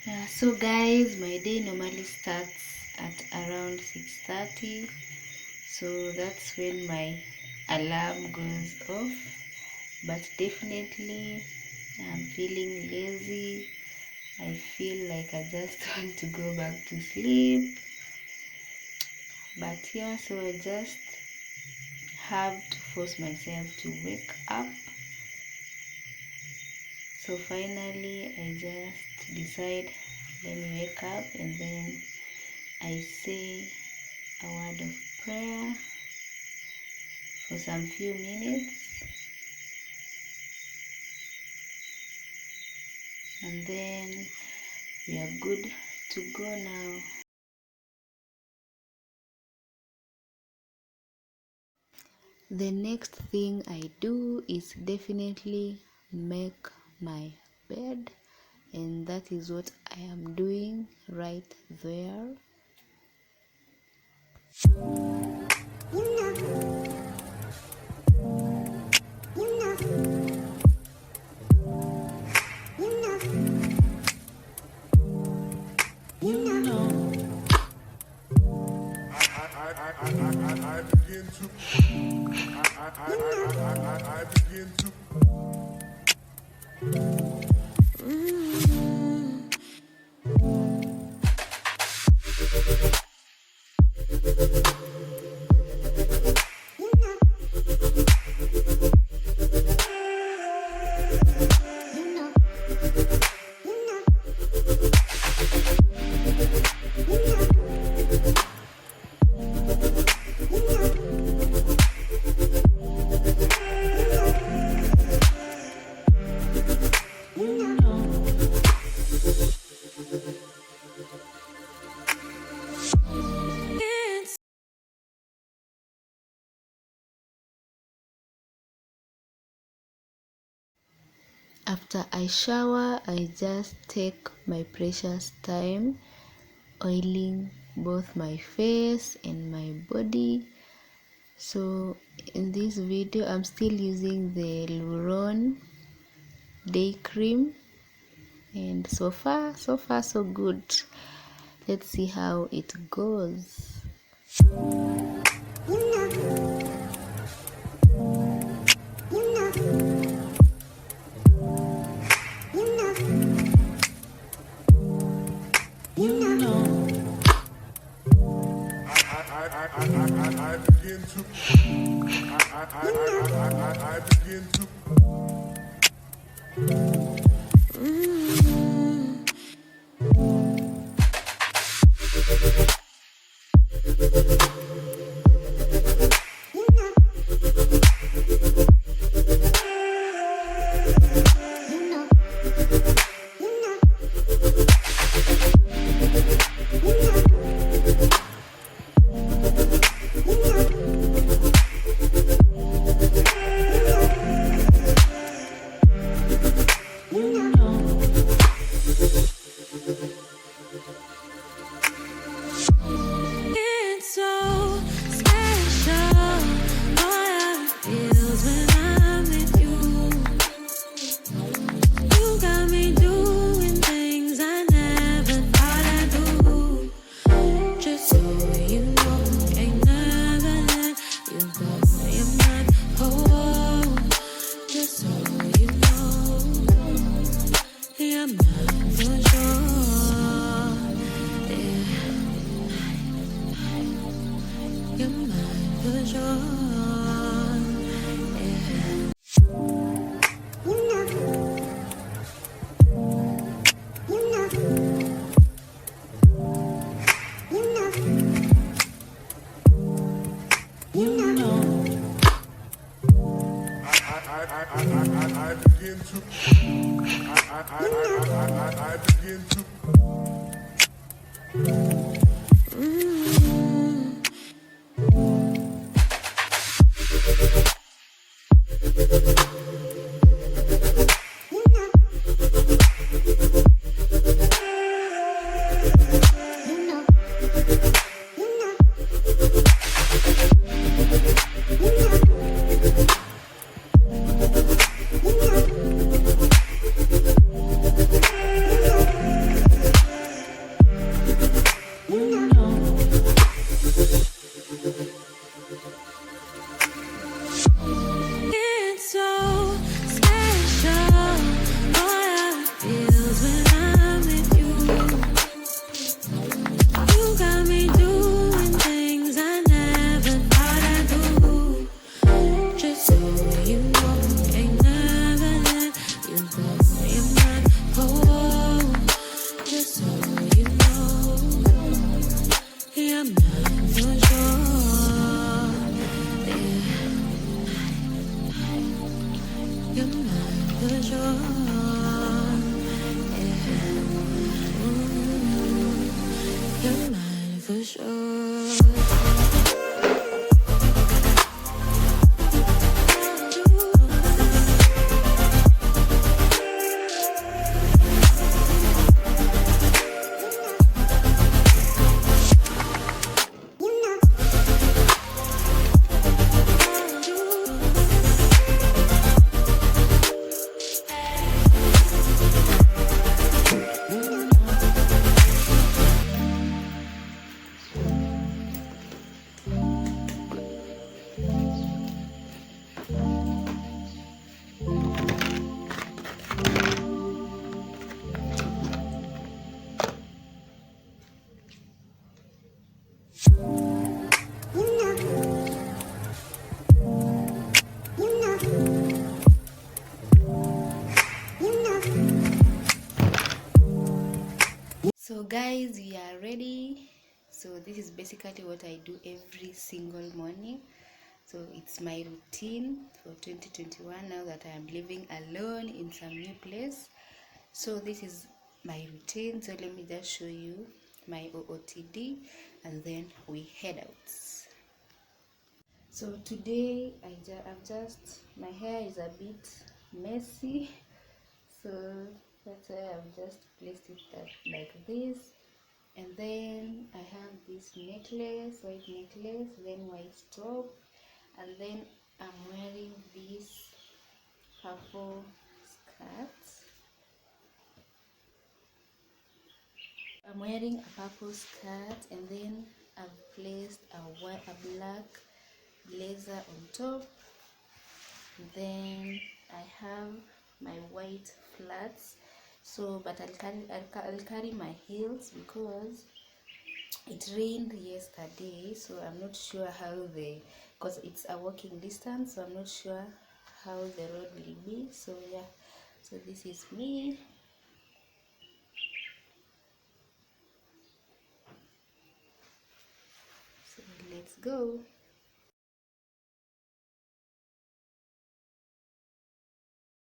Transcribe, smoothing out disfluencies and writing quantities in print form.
Yeah, so guys, my day normally starts at around 6:30. So that's when my alarm goes off. But definitely I'm feeling lazy. I feel like I just want to go back to sleep. But yeah, so I just have to force myself to wake up. So finally I just decide, let me wake up, and then I say a word of prayer for some few minutes, and then we are good to go now. The next thing I do is definitely make my bed, and that is what I am doing right there. After I shower, I just take my precious time oiling both my face and my body. So in this video, I'm still using the Luron day cream, and so far so good. Let's see how it goes. I begin to for sure. So guys, we are ready. So this is basically what I do every single morning. So it's my routine for 2021 now that I am living alone in some new place. So this is my routine. So let me just show you my OOTD and then we head out. So today my hair is a bit messy, so that's why I've just placed it like this. And then I have this necklace, white necklace, then white top, and then I'm wearing this purple skirt. I'm wearing a purple skirt, and then I've placed a black blazer on top. Then I have my white flats. So but I'll carry my heels because it rained yesterday, so I'm not sure how because it's a walking distance, so I'm not sure how the road will be. So yeah, so this is me. So let's go.